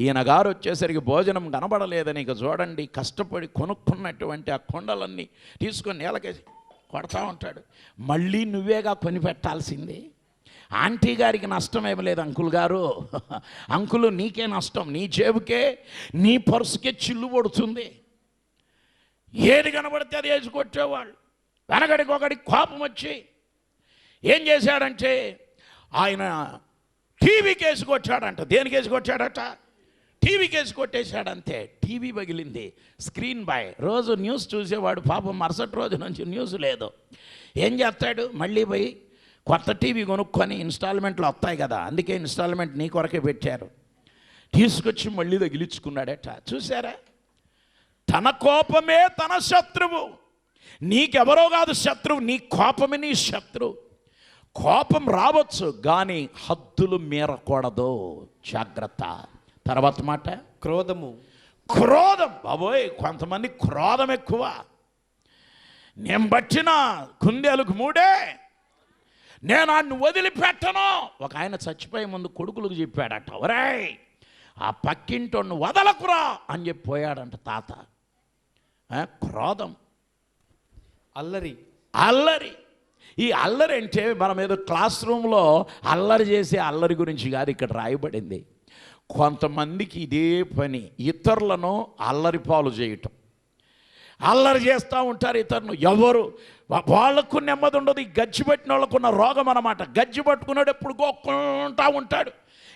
ఈయన గారు వచ్చేసరికి భోజనం కనబడలేదని ఇక చూడండి కష్టపడి కొనుక్కున్నటువంటి ఆ కొండలన్నీ తీసుకొని నేలకేసి కొడతా ఉంటాడు. మళ్ళీ నువ్వేగా కొని పెట్టాల్సింది. ఆంటీ గారికి నష్టమేమి లేదు అంకుల్ గారు, అంకులు నీకే నష్టం, నీ జేబుకే నీ పర్సుకే చిల్లు పడుతుంది. ఏది కనబడితే అది వేసి కొట్టేవాళ్ళు. వెనకడికి ఒకటి కోపం వచ్చి ఏం చేశాడంటే ఆయన టీవీకి వేసి కొట్టాడంట. దేనికి వేసి కొట్టాడట? టీవీకి వేసి కొట్టేశాడంతే. టీవీ పగిలింది. స్క్రీన్ బాయ్ రోజు న్యూస్ చూసేవాడు పాపం మరుసటి రోజు నుంచి న్యూస్ లేదు. ఏం చేస్తాడు? మళ్ళీ పోయి కొత్త టీవీ కొనుక్కొని ఇన్స్టాల్మెంట్లు వస్తాయి కదా, అందుకే ఇన్స్టాల్మెంట్ నీ కొరకే పెట్టారు, తీసుకొచ్చి మళ్ళీ తగిలించుకున్నాడట. చూసారా? తన కోపమే తన శత్రువు. నీకెవరో కాదు శత్రువు, నీ కోపమే నీ శత్రువు. కోపం రావచ్చు కానీ హద్దులు మీరకూడదు, జాగ్రత్త. తర్వాత మాట క్రోధము. క్రోధం బాబోయ్, కొంతమంది క్రోధం ఎక్కువ. నేను పట్టిన కుందేలకు మూడే, నేను ఆడిని వదిలిపెట్టను. ఒక ఆయన చచ్చిపోయే ముందు కొడుకులకు చెప్పాడట, ఒరేయ్ ఆ పక్కింటోని వదలకురా అని చెప్పి పోయాడంట తాత. క్రోధం. అల్లరి. అల్లరి. ఈ అల్లరి అంటే మనం ఏదో క్లాస్ రూమ్లో అల్లరి చేసే అల్లరి గురించి కాదు ఇక్కడ రాయబడింది. కొంతమందికి ఇదే పని, ఇతరులను అల్లరి పాలు చేయటం. అల్లరి చేస్తూ ఉంటారు ఇతరులు. ఎవరు వాళ్ళకు నెమ్మది ఉండదు. ఈ గజ్జి పట్టిన వాళ్ళకున్న రోగం అన్నమాట. గజ్జి పట్టుకున్నాడు ఎప్పుడు గోక్కుంటా ఉంటాడు,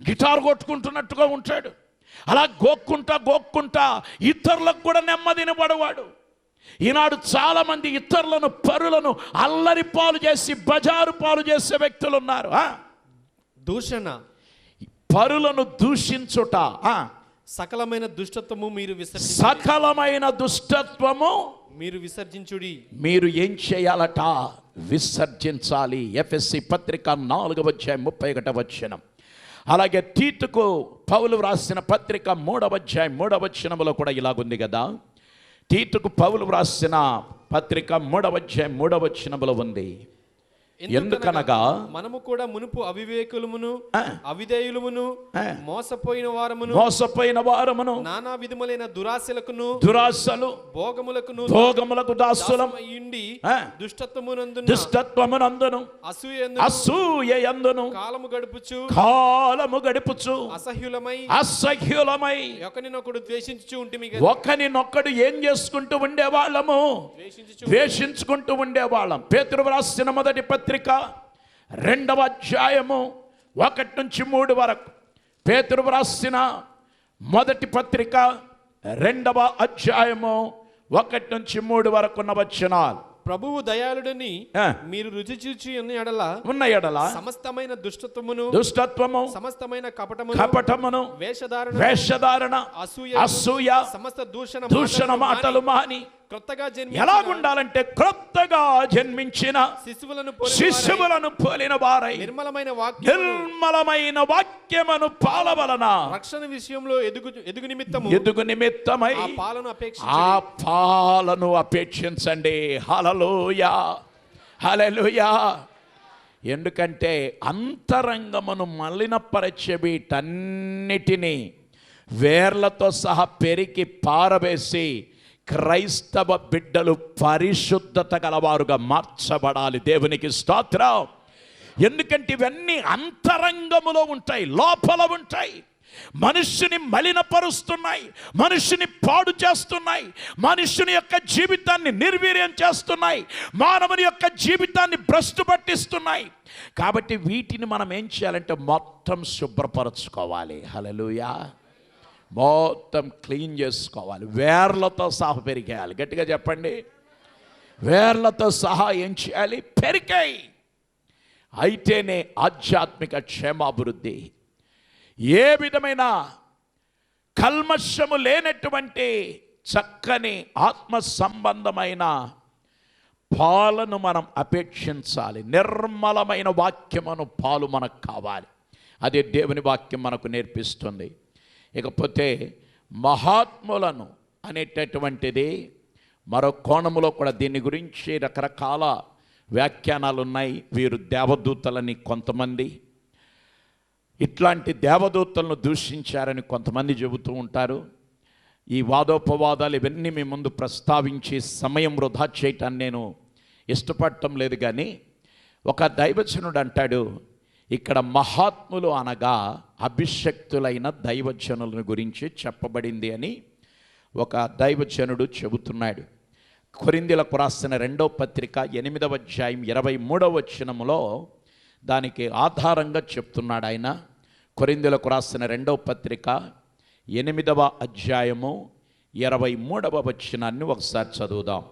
గిటార్ కొట్టుకుంటున్నట్టుగా ఉంటాడు. అలా గోక్కుంటా ఇతరులకు కూడా నెమ్మదిని పడవాడు. ఈనాడు చాలామంది ఇతరులను పరులను అల్లరి పాలు చేసి బజారు పాలు చేసే వ్యక్తులు ఉన్నారు. దూషణ. పరులను దూషించుట. సకలమైన దుష్టత్వము మీరు సకలమైన దుష్టత్వము మీరు విసర్జించుడి. మీరు ఏం చేయాలట? విసర్జించాలి. ఎఫెసీ పత్రిక 4:31. అలాగే తీతుకు పౌలు వ్రాసిన పత్రిక 3:3 కూడా ఇలాగుంది కదా. తీతుకు పౌలు వ్రాసిన పత్రిక 3:3 ఉంది. ఎందుకనగా మనము కూడా మునుపు అవివేకులమును అవిధేయులమును మోసపోయిన వారమును నానా విధములైన దురాశలు భోగములకు దాసులం అయ్యుండి దుష్టత్వమునందును అసూయయందును కాలము గడుపుచు అసహ్యులమై ఒకనినొకడు ఏం చేసుకుంటూ ఉండేవాళ్ళము? ద్వేషించుకుంటూ ఉండేవాళ్ళం. పేతురు వ్రాసిన మొదటి పత్రిక 2:1-3 వరకు. పేతురు వ్రాసిన మొదటి పత్రిక 2:1-3 వరకు ఉన్న వచనాలు. ప్రభువు దయాళుడని మీరు రుచి చూచి ఉన్న ఎడల సమస్తమైన దుష్టత్వము సమస్తమైన కపటమును వేషధారణ అసూయ సమస్త దూషణ మాటలు మాని క్రొత్తగా ఎలాగుండాలంటే క్రొత్తగా జన్మించిన శిశువులను పోలిన వారై నిర్మలమైన వాక్యమును పాలవలన రక్షణ విషయంలో ఎదుగు నిమిత్తమై ఆ పాలను అపేక్షించండి. హల్లెలూయా, హల్లెలూయా. ఎందుకంటే అంతరంగమును మలినపరచే వీటన్నిటినీ వేర్లతో సహా పెరికి పారవేసి క్రైస్తవ బిడ్డలు పరిశుద్ధత గలవారుగా మార్చబడాలి. దేవునికి స్తోత్రం. ఎందుకంటే ఇవన్నీ అంతరంగములో ఉంటాయి, లోపల ఉంటాయి. మనుష్యుని మలినపరుస్తున్నాయి, మనుష్యుని పాడు చేస్తున్నాయి, మనుష్యుని యొక్క జీవితాన్ని నిర్వీర్యం చేస్తున్నాయి, మానవుని యొక్క జీవితాన్ని భ్రష్టు పట్టిస్తున్నాయి. కాబట్టి వీటిని మనం ఏం చేయాలంటే మొత్తం శుభ్రపరచుకోవాలి. హల్లెలూయా. మొత్తం క్లీన్ చేసుకోవాలి. వేర్లతో సహా పెరికేయాలి. గట్టిగా చెప్పండి. వేర్లతో సహా ఏం చేయాలి? పెరికాయి. అయితేనే ఆధ్యాత్మిక క్షేమాభివృద్ధి. ఏ విధమైన కల్మషము లేనటువంటి చక్కని ఆత్మ సంబంధమైన పాలను మనం అపేక్షించాలి. నిర్మలమైన వాక్యమును పాలు మనకు కావాలి. అదే దేవుని వాక్యం మనకు నేర్పిస్తుంది. ఇకపోతే మహాత్ములను అనేటటువంటిది మరో కోణములో కూడా దీని గురించి రకరకాల వ్యాఖ్యానాలు ఉన్నాయి. వీరు దేవదూతలని కొంతమంది, ఇట్లాంటి దేవదూతలను దూషించారని కొంతమంది చెబుతూ ఉంటారు. ఈ వాదోపవాదాలు ఇవన్నీ మీ ముందు ప్రస్తావించి సమయం వృధా చేయటాన్ని నేను ఇష్టపడటం లేదు. కానీ ఒక దైవజనుడు అంటాడు, ఇక్కడ మహాత్ములు అనగా అభిషక్తులైన దైవజనుల గురించి చెప్పబడింది అని ఒక దైవజనుడు చెబుతున్నాడు. కొరింథీయులకు రాసిన 2వ పత్రిక 8వ అధ్యాయం 23వ వచనములో దానికి ఆధారంగా చెప్తున్నాడు ఆయన. కొరింథీయులకు రాసిన 2వ పత్రిక 8వ అధ్యాయము 23వ వచనాన్ని ఒకసారి చదువుదాం.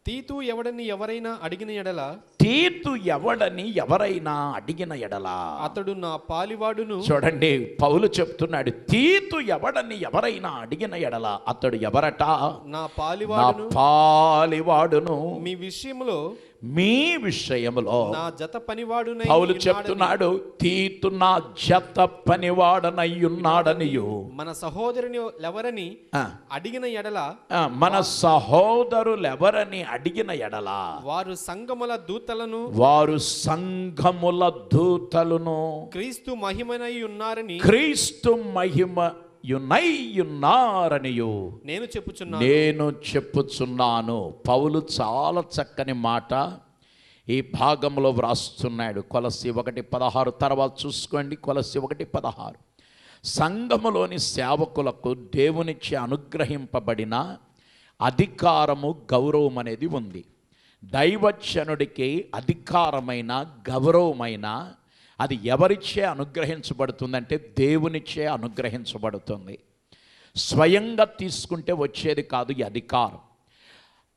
తీతు ఎవడని ఎవరైనా అడిగిన ఎడల, తీతు ఎవడని ఎవరైనా అడిగిన ఎడల, అతడు నా పాలివాడును. చూడండి, పౌలు చెప్తున్నాడు, తీతు ఎవడని ఎవరైనా అడిగిన ఎడల అతడు ఎవరట? నా పాలివాడును. మీ విషయములో నా జత పనివాడునై పౌలు చెప్తున్నాడు, తీతు నా జత పనివాడనై ఉన్నాడనియు. మన సహోదరుని ఎవరని అడిగిన ఎడల, మన సహోదరులెవరని అడిగిన ఎడల, వారు సంఘముల దూతలను క్రీస్తు మహిమనై ఉన్నారనియు నేను చెప్పుచున్నాను. పౌలు చాలా చక్కని మాట ఈ భాగంలో వ్రాస్తున్నాడు. కొలస్సీ 1:16 తర్వాత చూసుకోండి. కొలస్సీ 1:16 సంఘములోని సేవకులకు దేవునిచే అనుగ్రహింపబడిన అధికారము, గౌరవం అనేది ఉంది. దైవజనుడికి అధికారమైన, గౌరవమైన అది ఎవరిచే అనుగ్రహించబడుతుందంటే దేవునిచే అనుగ్రహించబడుతుంది. స్వయంగా తీసుకుంటే వచ్చేది కాదు ఈ అధికారం.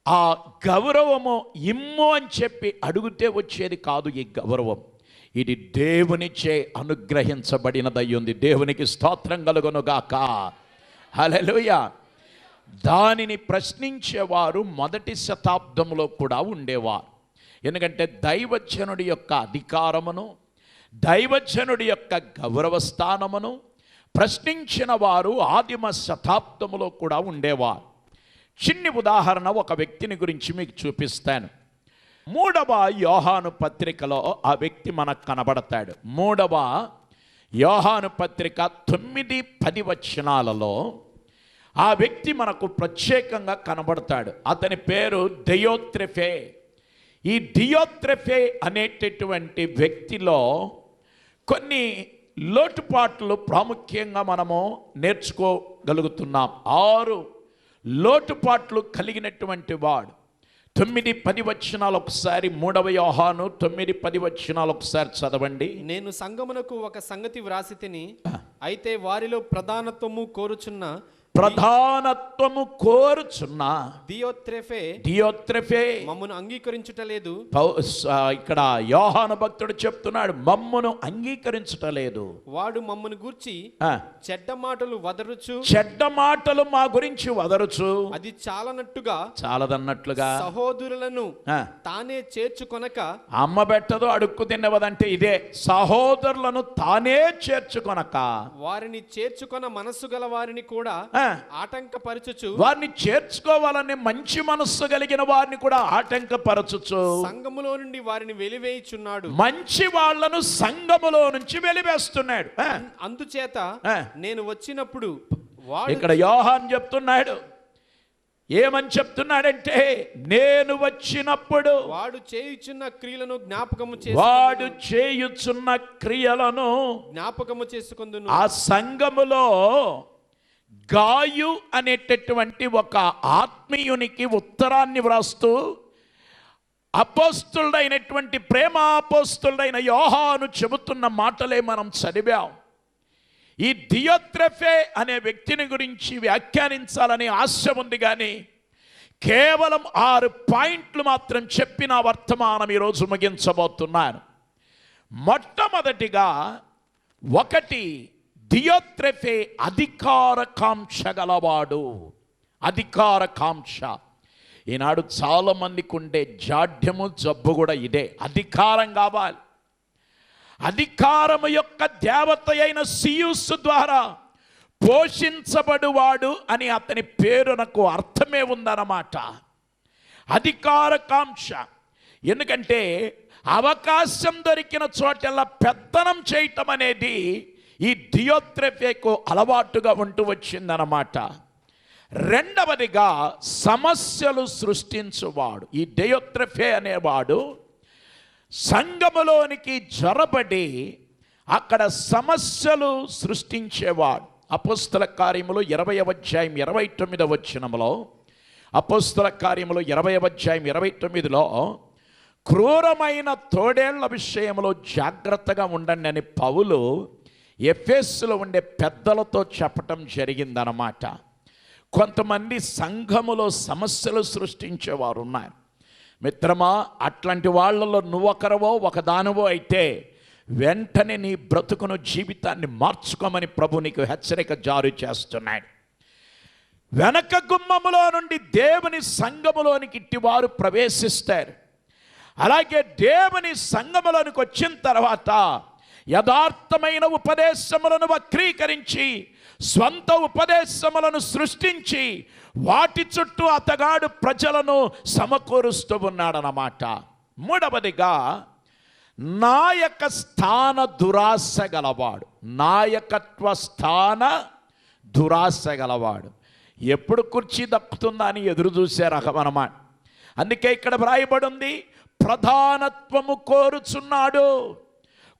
ఆ గౌరవము ఇమ్ము అని చెప్పి అడిగితే వచ్చేది కాదు ఈ గౌరవం. ఇది దేవునిచే అనుగ్రహించబడినదై ఉంది. దేవునికి స్తోత్రం కలుగునుగాక. హల్లెలూయా. దానిని ప్రశ్నించేవారు మొదటి శతాబ్దంలో కూడా ఉండేవారు. ఎందుకంటే దైవజనుడి యొక్క అధికారమును, దైవజనుడి యొక్క గౌరవ స్థానమును ప్రశ్నించిన వారు ఆదిమ శతాబ్దములో కూడా ఉండేవారు. చిన్ని ఉదాహరణ ఒక వ్యక్తిని గురించి మీకు చూపిస్తాను. 3వ యోహాను పత్రికలో ఆ వ్యక్తి మనకు కనబడతాడు. 3వ యోహాను పత్రిక 9-10 వచనాలలో ఆ వ్యక్తి మనకు ప్రత్యేకంగా కనబడతాడు. అతని పేరు డియోత్రెఫే. ఈ డియోత్రెఫే అనేటటువంటి వ్యక్తిలో కొన్ని లోటుపాట్లు ప్రాముఖ్యంగా మనము నేర్చుకోగలుగుతున్నాం. 6 లోటుపాట్లు కలిగినటువంటి వాడు. 9-10 వచనాలు ఒకసారి, 3వ యోహాను 9-10 వచనాలు ఒకసారి చదవండి. నేను సంగమునకు ఒక సంగతి వ్రాసితిని, అయితే వారిలో ప్రధానత్వము కోరుచున్న డియోత్రెఫే మమ్మును అంగీకరించుటలేదు. ఇక్కడ యోహాను భక్తుడు చెప్తున్నాడు, మమ్మును అంగీకరించుటలేదు. వాడు మమ్మును గూర్చి చెడ్డ మాటలు మా గురించి వదరుచు, అది చాలదన్నట్టుగా సహోదరులను తానే చేర్చుకొనక, అమ్మ పెట్టదు అడుక్కు తిన్నవదంటే ఇదే, సహోదరులను తానే చేర్చుకొనక, వారిని చేర్చుకొన మనస్సు గల వారిని కూడా ఆటంకపరచుచు, వారిని చేర్చుకోవాలని మంచి మనస్సు కలిగిన వారిని కూడా ఆటంకపరచుచు సంఘములో నుండి వారిని వెలివేయుచున్నాడు. మంచి వాళ్లను సంఘములో నుంచి వెలివేస్తున్నాడు. అందుచేత నేను వచ్చినప్పుడు, ఇక్కడ యోహాన్ చెప్తున్నాడు, ఏమని చెప్తున్నాడంటే, నేను వచ్చినప్పుడు వాడు చేయుచున్న క్రియలను జ్ఞాపకము చేసుకొందును. ఆ సంఘములో గాయు అనేటటువంటి ఒక ఆత్మీయునికి ఉత్తరాన్ని వ్రాస్తూ అపోస్తులుడైనటువంటి ప్రేమాపోస్తులుడైన యోహాను చెబుతున్న మాటలే మనం చదివాం. ఈ డియోత్రెఫే అనే వ్యక్తిని గురించి వ్యాఖ్యానించాలని ఆశ ఉంది, కానీ కేవలం 6 పాయింట్లు మాత్రం చెప్పిన వర్తమానం ఈరోజు ముగించబోతున్నాను. మొట్టమొదటిగా 1, డియోత్రెఫే అధికారకాంక్ష గలవాడు. అధికారకాంక్ష ఈనాడు చాలా మందికి ఉండే జాడ్యము, జబ్బు కూడా ఇదే. అధికారం కావాలి. అధికారము యొక్క దేవత అయిన సియూస్ ద్వారా పోషించబడువాడు అని అతని పేరునకు అర్థమే ఉందన్నమాట. అధికారకాంక్ష. ఎందుకంటే అవకాశం దొరికిన చోటల్లా పెత్తనం చేయటం అనేది ఈ డియోత్రెఫేకు అలవాటుగా ఉంటూ వచ్చిందన్నమాట. రెండవదిగా సమస్యలు సృష్టించువాడు. ఈ డియోత్రెఫే అనేవాడు సంఘములోనికి జొరబడి అక్కడ సమస్యలు సృష్టించేవాడు. అపోస్తల కార్యములు 20వ అధ్యాయం 29వ వచనములో, అపోస్తల కార్యములు 20వ అధ్యాయం 29లో క్రూరమైన తోడేళ్ల విషయంలో జాగ్రత్తగా ఉండండి అని పౌలు ఎఫెసులో ఉండే పెద్దలతో చెప్పటం జరిగిందన్నమాట. కొంతమంది సంఘములో సమస్యలు సృష్టించేవారు ఉన్నారు. మిత్రమా, అట్లాంటి వాళ్ళలో నువ్వొకరవో ఒకదానవో అయితే వెంటనే నీ బ్రతుకును జీవితాన్ని మార్చుకోమని ప్రభు నీకు హెచ్చరిక జారీ చేస్తున్నాడు. వెనక గుమ్మములో నుండి దేవుని సంఘములోనికి ఇట్టివారు ప్రవేశిస్తారు. అలాగే దేవుని సంఘములోనికి వచ్చిన తర్వాత యథార్థమైన ఉపదేశములను వక్రీకరించి స్వంత ఉపదేశములను సృష్టించి వాటి చుట్టూ అతగాడు ప్రజలను సమకూరుస్తూ ఉన్నాడనమాట. మూడవదిగా నాయక స్థాన దురాశ గలవాడు. నాయకత్వ స్థాన దురాశ గలవాడు. ఎప్పుడు కుర్చీ దక్కుతుందా అని ఎదురు చూసే రకం అన్నమాట. అందుకే ఇక్కడ వ్రాయబడి ఉంది, ప్రధానత్వము కోరుచున్నాడు.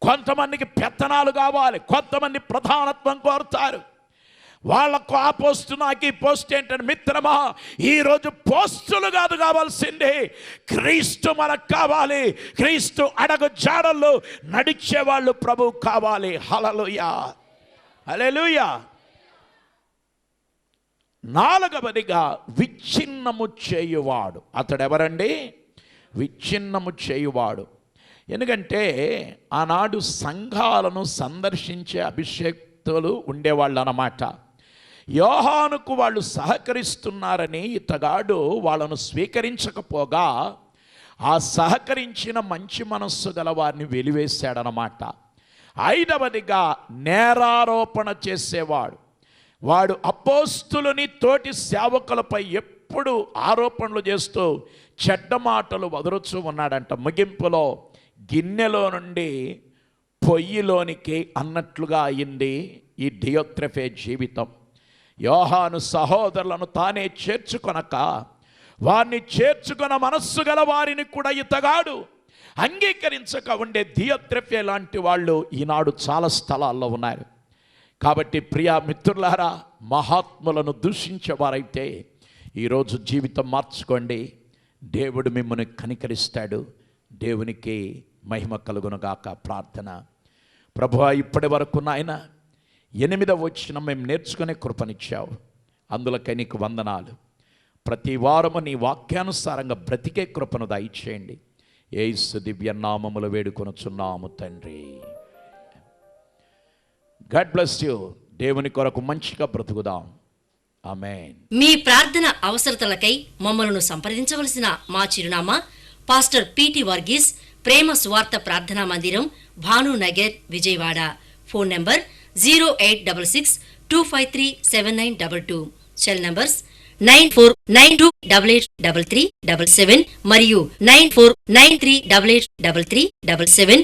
కొంతమందికి పెత్తనాలు కావాలి, కొంతమంది ప్రధానత్వం కోరుతారు. వాళ్ళకు ఆ పోస్టు, నాకు ఈ పోస్ట్ ఏంటంటే, మిత్రమా, ఈరోజు పోస్టులు కాదు కావాల్సింది, క్రీస్తు మనకు కావాలి. క్రీస్తు అడగు జాడల్లో నడిచేవాళ్ళు ప్రభువు కావాలి. హల్లెలూయా, హల్లెలూయా. నాలుగవదిగా విచ్ఛిన్నము చేయువాడు. అతడెవరండి? విచ్ఛిన్నము చేయువాడు. ఎందుకంటే ఆనాడు సంఘాలను సందర్శించే అభిషేక్తులు ఉండేవాళ్ళు అన్నమాట. యోహానుకు వాళ్ళు సహకరిస్తున్నారని ఇతగాడు వాళ్ళను స్వీకరించకపోగా ఆ సహకరించిన మంచి మనస్సు గల వారిని వెలివేశాడనమాట. ఐదవదిగా నేరారోపణ చేసేవాడు. వాడు అపోస్తులని తోటి సేవకులపై ఎప్పుడు ఆరోపణలు చేస్తూ చెడ్డ మాటలు వదరుచూ ఉన్నాడంట. ముగింపులో గిన్నెలో నుండి పొయ్యిలోనికి అన్నట్లుగా అయింది ఈ డియోత్రెఫే జీవితం. యోహాను సహోదరులను తానే చేర్చుకొనక వారిని చేర్చుకొన మనస్సు గల వారిని కూడా ఇతగాడు అంగీకరించక ఉండే డియోత్రెఫే లాంటి వాళ్ళు ఈనాడు చాలా స్థలాల్లో ఉన్నారు. కాబట్టి ప్రియా మిత్రులారా, మహాత్ములను దూషించేవారైతే ఈరోజు జీవితం మార్చుకోండి. దేవుడు మిమ్మల్ని కనికరిస్తాడు. దేవునికి మహిమ కలుగునుగాక. ప్రార్థన. ప్రభువా, ఇప్పటి వరకు నాయన 8వ వచనం మేము నేర్చుకునే కృపనిచ్చావు. అందులకై నీకు వందనాలు. ప్రతి వారము నీ వాక్యానుసారంగా బ్రతికే కృపను దయచేయండి. యేసు దివ్య నామములో వేడుకొనుచున్నాము తండ్రి. God bless you. దేవుని కొరకు మంచిగా బ్రతుకుదాం. ఆమేన్. మీ ప్రార్థన అవసరతలకై మమ్మలను సంప్రదించవలసిన మా చిరునామా: పాస్టర్ పిటి వర్గీస్, ప్రేమ సువార్త ప్రార్థనా మందిరం, Bhanunagar, Vijayawada. Phone number 0866253792. Cell numbers 9492883377 మరియు 9493883377.